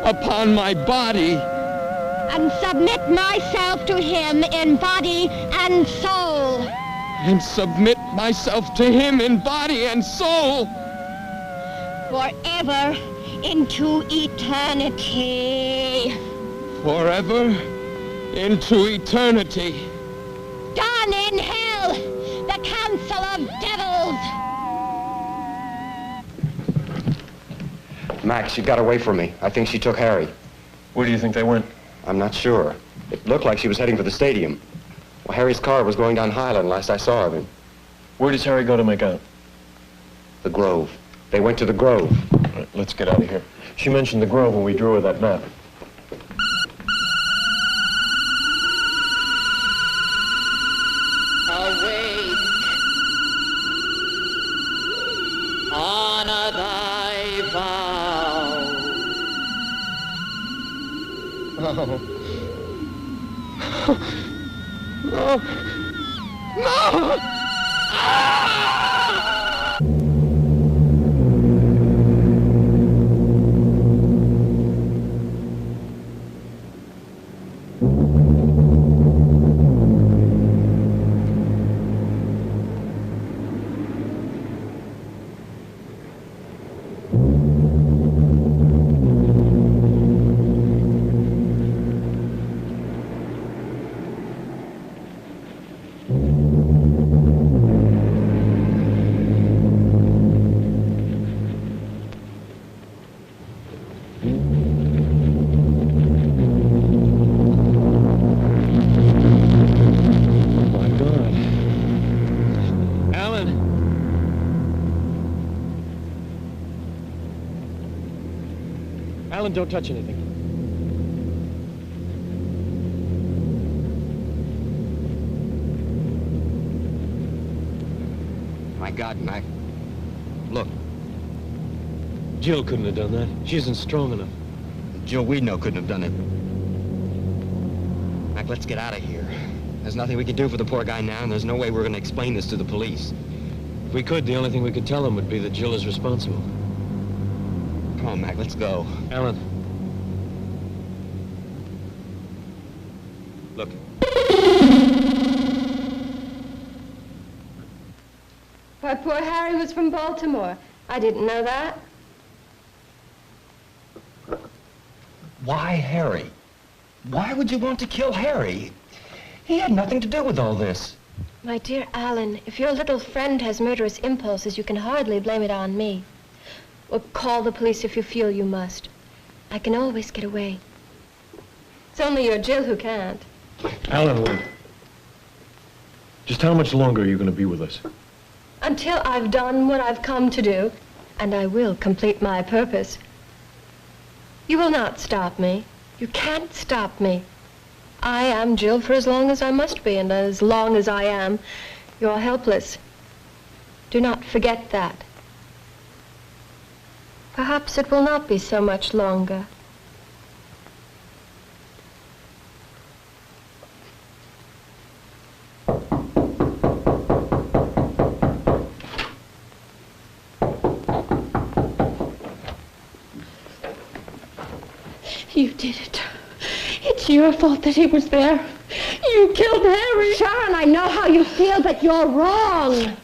upon my body. And submit myself to him in body and soul. And submit myself to him in body and soul. Forever into eternity. Forever into eternity. Done in hell, the council of devils. Max, she got away from me. I think she took Harry. Where do you think they went? I'm not sure. It looked like she was heading for the stadium. Well, Harry's car was going down Highland last I saw of him. Where does Harry go to make out? The Grove. They went to the Grove. All right, let's get out of here. She mentioned the Grove when we drew her that map. Awake, honor thy vow. No. No. No! Alan, don't touch anything. My God, Mac. Look. Jill couldn't have done that. She isn't strong enough. Jill Weedno couldn't have done it. Mac, let's get out of here. There's nothing we can do for the poor guy now, and there's no way we're going to explain this to the police. If we could, the only thing we could tell them would be that Jill is responsible. Come on, Mac, let's go. Alan. Look. Why, poor Harry was from Baltimore. I didn't know that. Why Harry? Why would you want to kill Harry? He had nothing to do with all this. My dear Alan, if your little friend has murderous impulses, you can hardly blame it on me. Or call the police if you feel you must. I can always get away. It's only your Jill who can't. Alan, wait. Just how much longer are you going to be with us? Until I've done what I've come to do, and I will complete my purpose. You will not stop me. You can't stop me. I am Jill for as long as I must be, and as long as I am, you're helpless. Do not forget that. Perhaps it will not be so much longer. You did it. It's your fault that he was there. You killed Harry. Sharon, I know how you feel, but you're wrong.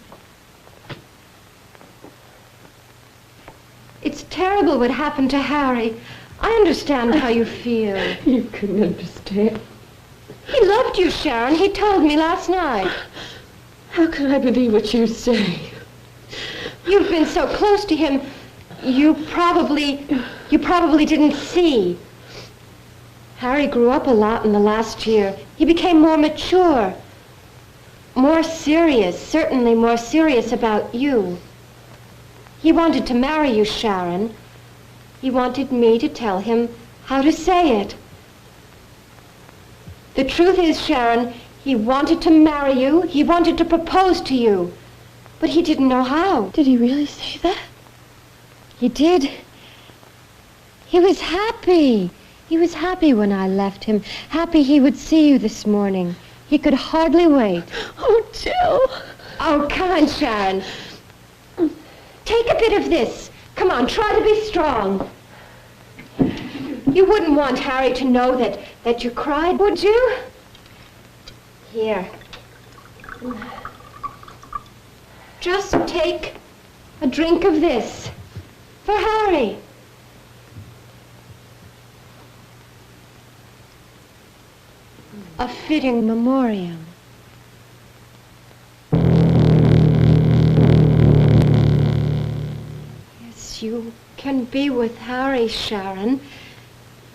It's terrible what happened to Harry. I understand how you feel. You couldn't understand. He loved you, Sharon. He told me last night. How can I believe what you say? You've been so close to him, you probably didn't see. Harry grew up a lot in the last year. He became more mature, more serious, certainly more serious about you. He wanted to marry you, Sharon. He wanted me to tell him how to say it. The truth is, Sharon, he wanted to marry you. He wanted to propose to you. But he didn't know how. Did he really say that? He did. He was happy. He was happy when I left him. Happy he would see you this morning. He could hardly wait. Oh, Jill. Oh, come on, Sharon. Take a bit of this. Come on, try to be strong. You wouldn't want Harry to know that you cried, would you? Here. Just take a drink of this for Harry. A fitting memoriam. Yes, you can be with Harry, Sharon.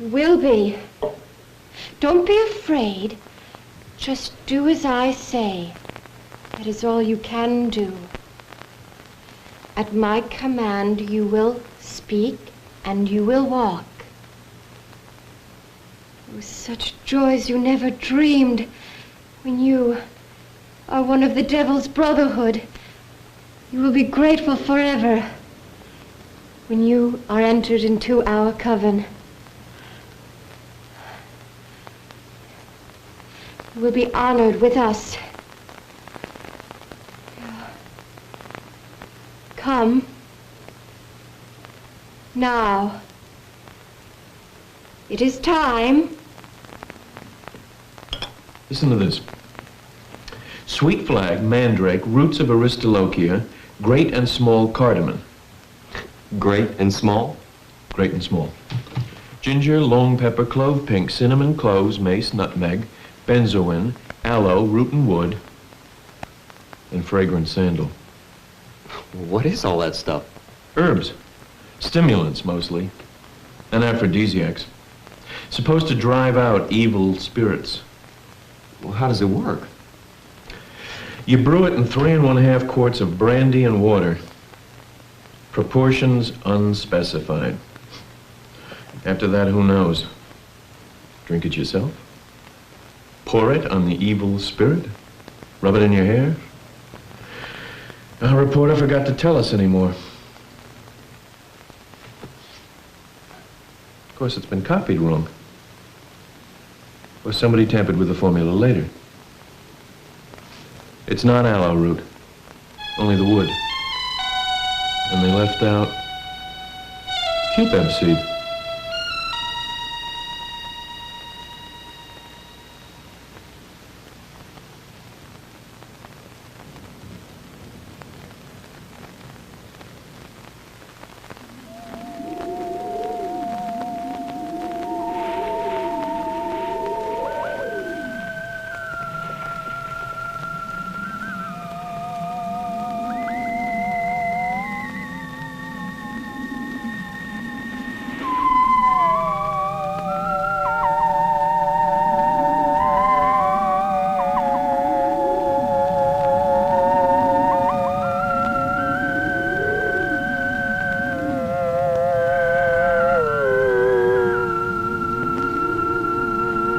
You will be. Don't be afraid. Just do as I say. That is all you can do. At my command, you will speak and you will walk. Oh, such joys you never dreamed when you are one of the devil's brotherhood. You will be grateful forever when you are entered into our coven. You will be honored with us. Come. Now. It is time. Listen to this. Sweet flag, mandrake, roots of aristolochia, great and small cardamom. Great and small? Great and small. Ginger, long pepper, clove pink, cinnamon, cloves, mace, nutmeg, benzoin, aloe, root and wood, and fragrant sandal. What is all that stuff? Herbs. Stimulants, mostly. And aphrodisiacs. Supposed to drive out evil spirits. Well, how does it work? You brew it in 3 1/2 quarts of brandy and water. Proportions unspecified. After that, who knows? Drink it yourself? Pour it on the evil spirit? Rub it in your hair? Our reporter forgot to tell us anymore. Of course, it's been copied wrong. Or somebody tampered with the formula later. It's not aloe root, only the wood. And they left out cubeb seed.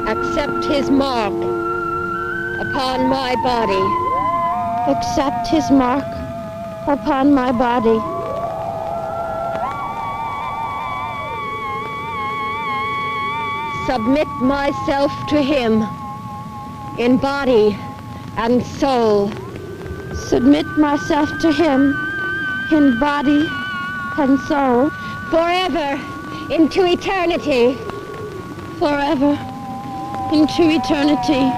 Accept his mark upon my body. Accept his mark upon my body. Submit myself to him in body and soul. Submit myself to him in body and soul. Forever into eternity. Forever into eternity.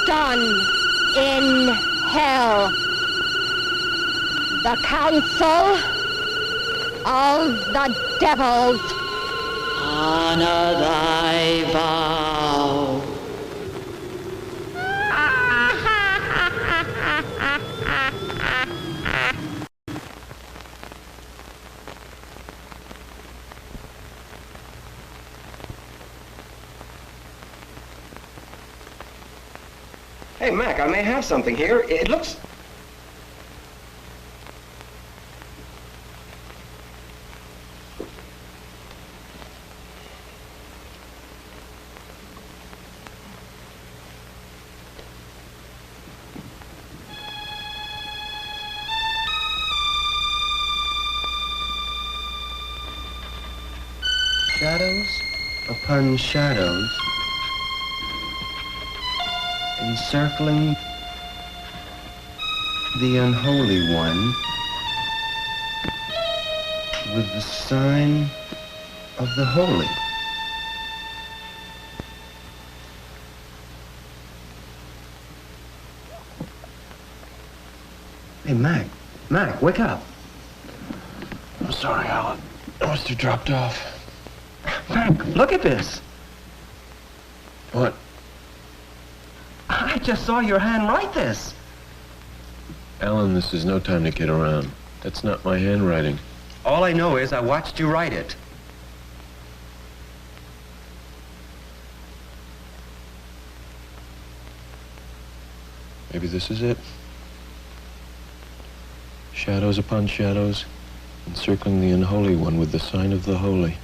Done in hell. The council of the devils. Honor thy vow. Hey, Mac, I may have something here. It looks... Shadows upon shadows, encircling the unholy one with the sign of the holy. Hey, Mac, wake up. I'm sorry, Alan. I must have dropped off. Mac, look at this. What? I just saw your hand write this. Alan, this is no time to kid around. That's not my handwriting. All I know is I watched you write it. Maybe this is it. Shadows upon shadows, encircling the unholy one with the sign of the holy.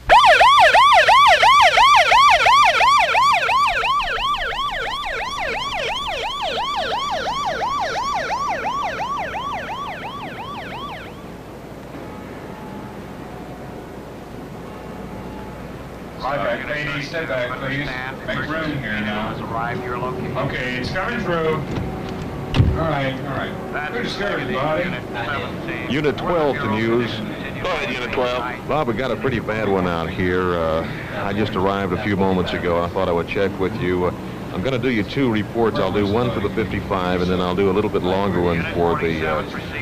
Right, ladies, step back, please. Make room here now. Okay, it's coming through. All right. Good discovery, buddy. Unit 12 can use. Go ahead, Unit 12. Bob, we got a pretty bad one out here. I just arrived a few moments ago. I thought I would check with you. I'm going to do you 2 reports. I'll do one for the 55, and then I'll do a little bit longer one for the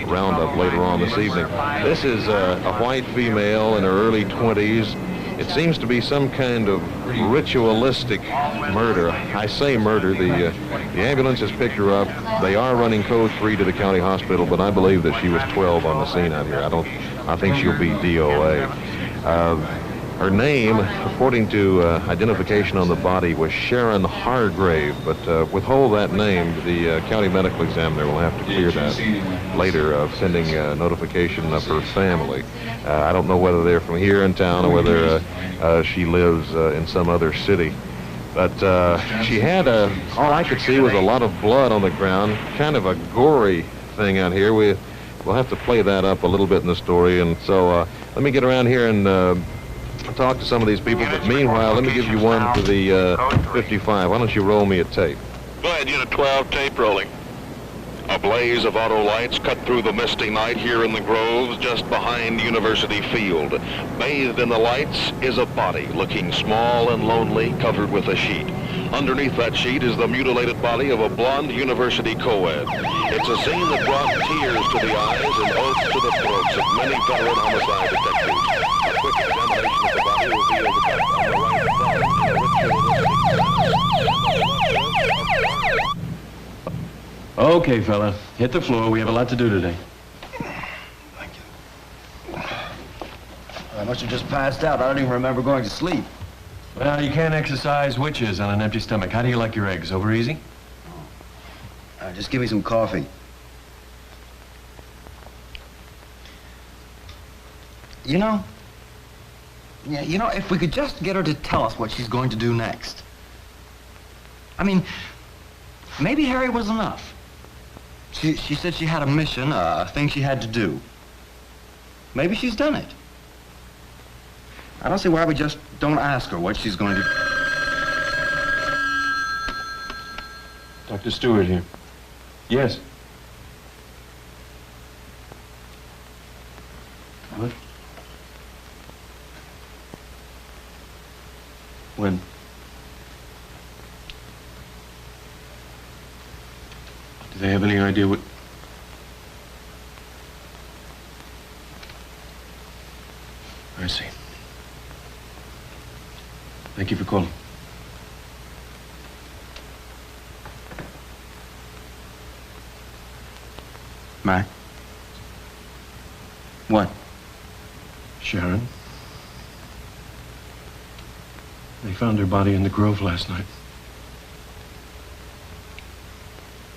roundup later on this evening. This is a white female in her early 20s. It seems to be some kind of ritualistic murder. I say murder. The ambulance has picked her up. They are running code 3 to the county hospital, but I believe that she was 12 on the scene out here. I think she'll be DOA. Her name, according to identification on the body, was Sharon Hargrave, but withhold that name. The county medical examiner will have to clear that later, pending notification of her family. I don't know whether they're from here in town or whether she lives in some other city. But she had all I could see was a lot of blood on the ground, kind of a gory thing out here. We'll have to play that up a little bit in the story, and so let me get around here and talk to some of these people, but meanwhile, let me give you one for the 55. Why don't you roll me a tape? Go ahead, Unit 12, tape rolling. A blaze of auto lights cut through the misty night here in the groves just behind University Field. Bathed in the lights is a body looking small and lonely, covered with a sheet. Underneath that sheet is the mutilated body of a blonde university co-ed. It's a scene that brought tears to the eyes and oaths to the throats of many veteran homicide detectives. A quick examination of the body revealed that on the right above, in a ritualistic... Okay, fella. Hit the floor. We have a lot to do today. I must have just passed out. I don't even remember going to sleep. Well, you can't exercise witches on an empty stomach. How do you like your eggs? Over easy? Just give me some coffee. You know, if we could just get her to tell us what she's going to do next. I mean, maybe Harry was enough. She said she had a mission, a thing she had to do. Maybe she's done it. I don't see why we just don't ask her what she's going to do. Dr. Stewart here. Yes. What? When? Do they have any idea what... I see. Thank you for calling. Mac? What? Sharon? They found her body in the grove last night.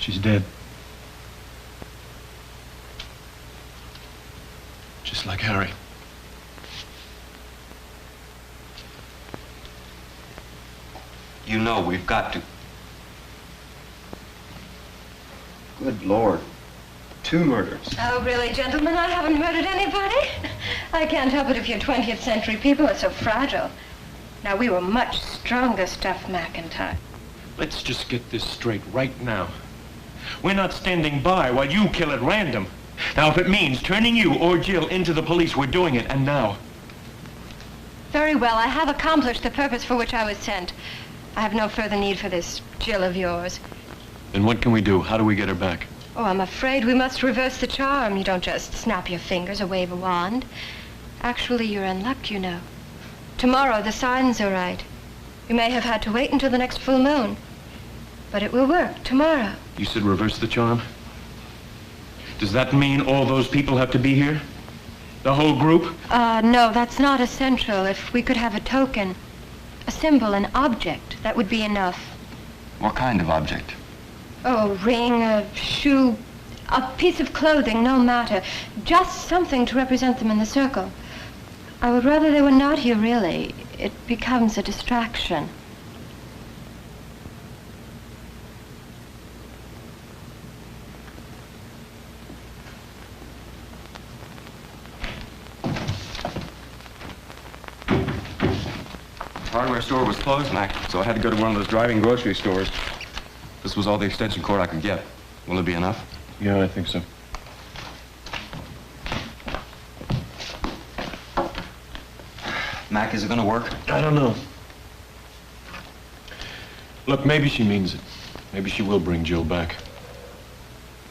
She's dead. Just like Harry. You know we've got to. Good Lord. 2 murders. Oh, really, gentlemen? I haven't murdered anybody. I can't help it if you're 20th century people are so fragile. Now, we were much stronger stuff, McIntyre. Let's just get this straight right now. We're not standing by while you kill at random. Now, if it means turning you or Jill into the police, we're doing it, and now. Very well, I have accomplished the purpose for which I was sent. I have no further need for this Jill of yours. Then what can we do? How do we get her back? Oh, I'm afraid we must reverse the charm. You don't just snap your fingers or wave a wand. Actually, you're in luck, you know. Tomorrow, the signs are right. You may have had to wait until the next full moon. But it will work tomorrow. You said reverse the charm? Does that mean all those people have to be here? The whole group? No, that's not essential. If we could have a token, a symbol, an object, that would be enough. What kind of object? Oh, a ring, a shoe, a piece of clothing, no matter. Just something to represent them in the circle. I would rather they were not here, really. It becomes a distraction. The hardware store was closed, Mac, so I had to go to one of those driving grocery stores. This was all the extension cord I could get. Will it be enough? Yeah, I think so. Mac, is it gonna work? I don't know. Look, maybe she means it. Maybe she will bring Jill back.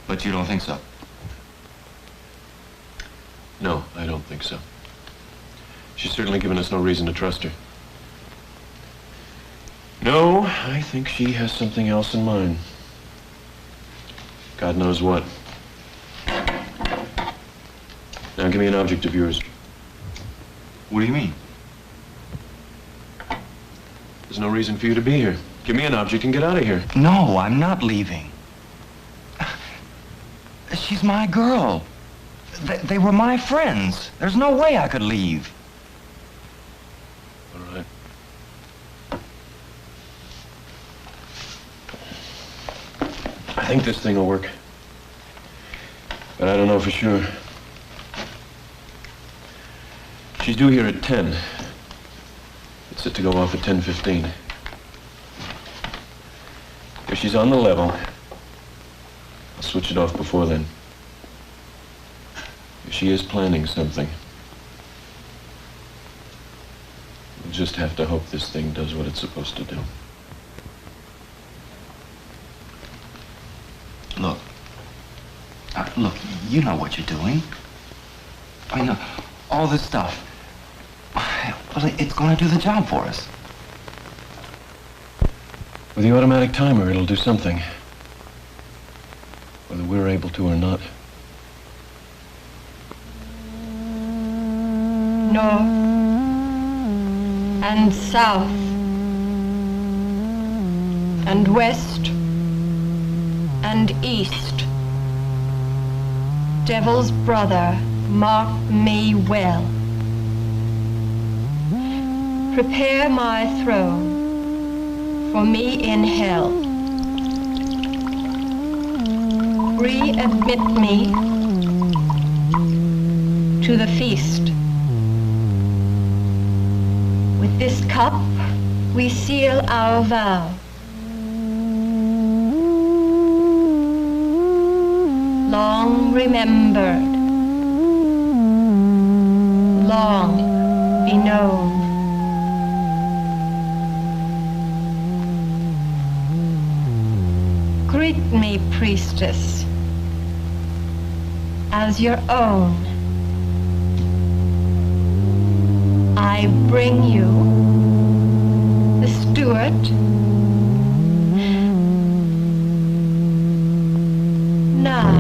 But you don't think so? No, I don't think so. She's certainly given us no reason to trust her. No, I think she has something else in mind. God knows what. Now give me an object of yours. What do you mean? There's no reason for you to be here. Give me an object and get out of here. No, I'm not leaving. She's my girl. They were my friends. There's no way I could leave. All right. I think this thing will work. But I don't know for sure. She's due here at 10. It's set to go off at 10:15. If she's on the level, I'll switch it off before then. If she is planning something, we'll just have to hope this thing does what it's supposed to do. Look. Look, you know what you're doing. I know. All this stuff. Well, it's going to do the job for us. With the automatic timer, it'll do something. Whether we're able to or not. North and south and west and east. Devil's brother, mark me well. Prepare my throne for me in hell. Readmit me to the feast. With this cup we seal our vow. Long remembered, long be known. Greet me, priestess, as your own. I bring you the steward now.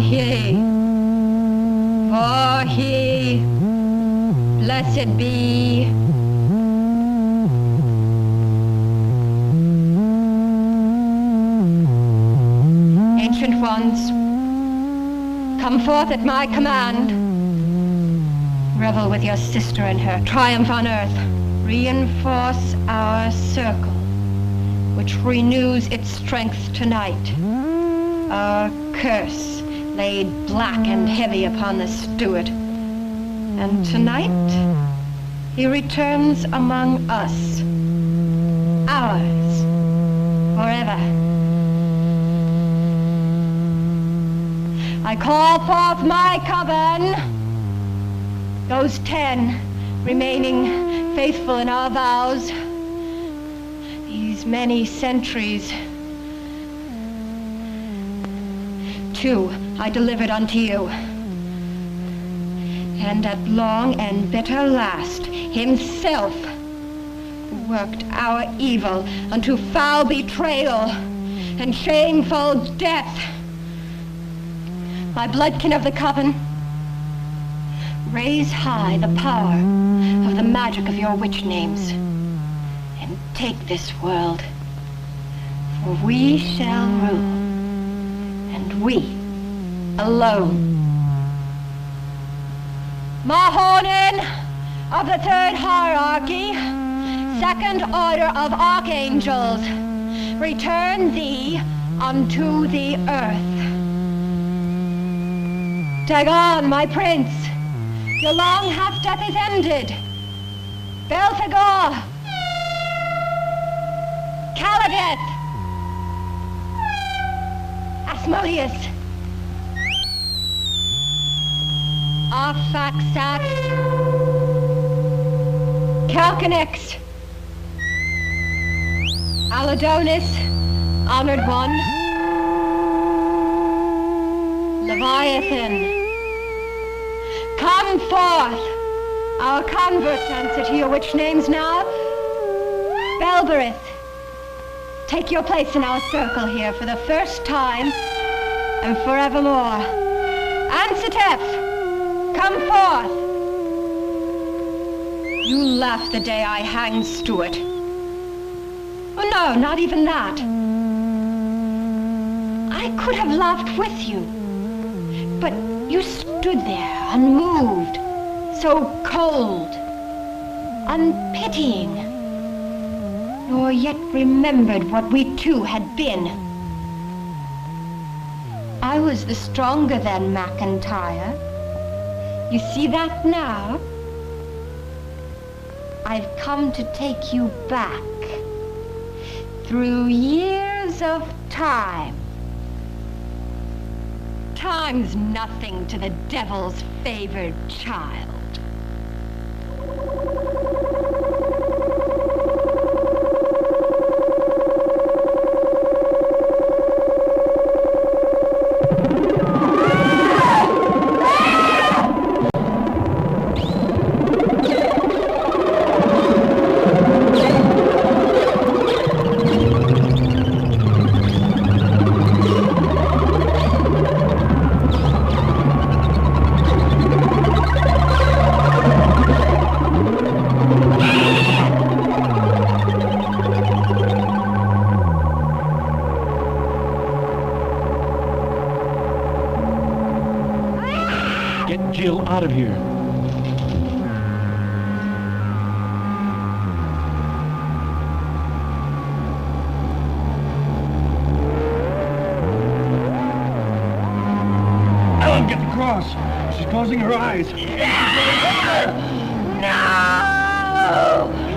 he, for he, blessed be. Ancient ones, come forth at my command. Revel with your sister in her triumph on earth. Reinforce our circle, which renews its strength tonight. Our curse laid black and heavy upon the steward. And tonight, he returns among us. Ours, forever. I call forth my coven, those 10 remaining faithful in our vows. These many centuries. 2 I delivered unto you. And at long and bitter last, himself worked our evil unto foul betrayal and shameful death. My bloodkin of the coven, raise high the power of the magic of your witch names, and take this world, for we shall rule, and we alone. Mahonin of the third hierarchy, second order of archangels, return thee unto the earth. Dagon, my prince, your long half-death is ended. Belphegor, Caladeth, Asmodeus, Arphaxad, Calcanex, Aladonis, honored one, Leviathan, come forth, our converts answer to your witch names now. Belberith, take your place in our circle here for the first time and forevermore. Ansitef, come forth. You laughed the day I hanged Stuart. Oh no, not even that. I could have laughed with you, but you stood there unmoved, so cold, unpitying, nor yet remembered what we two had been. I was the stronger than McIntyre. You see that now? I've come to take you back through years of time. Time's nothing to the devil's favored child. Out of here. Ellen, get the cross. She's closing her eyes. No!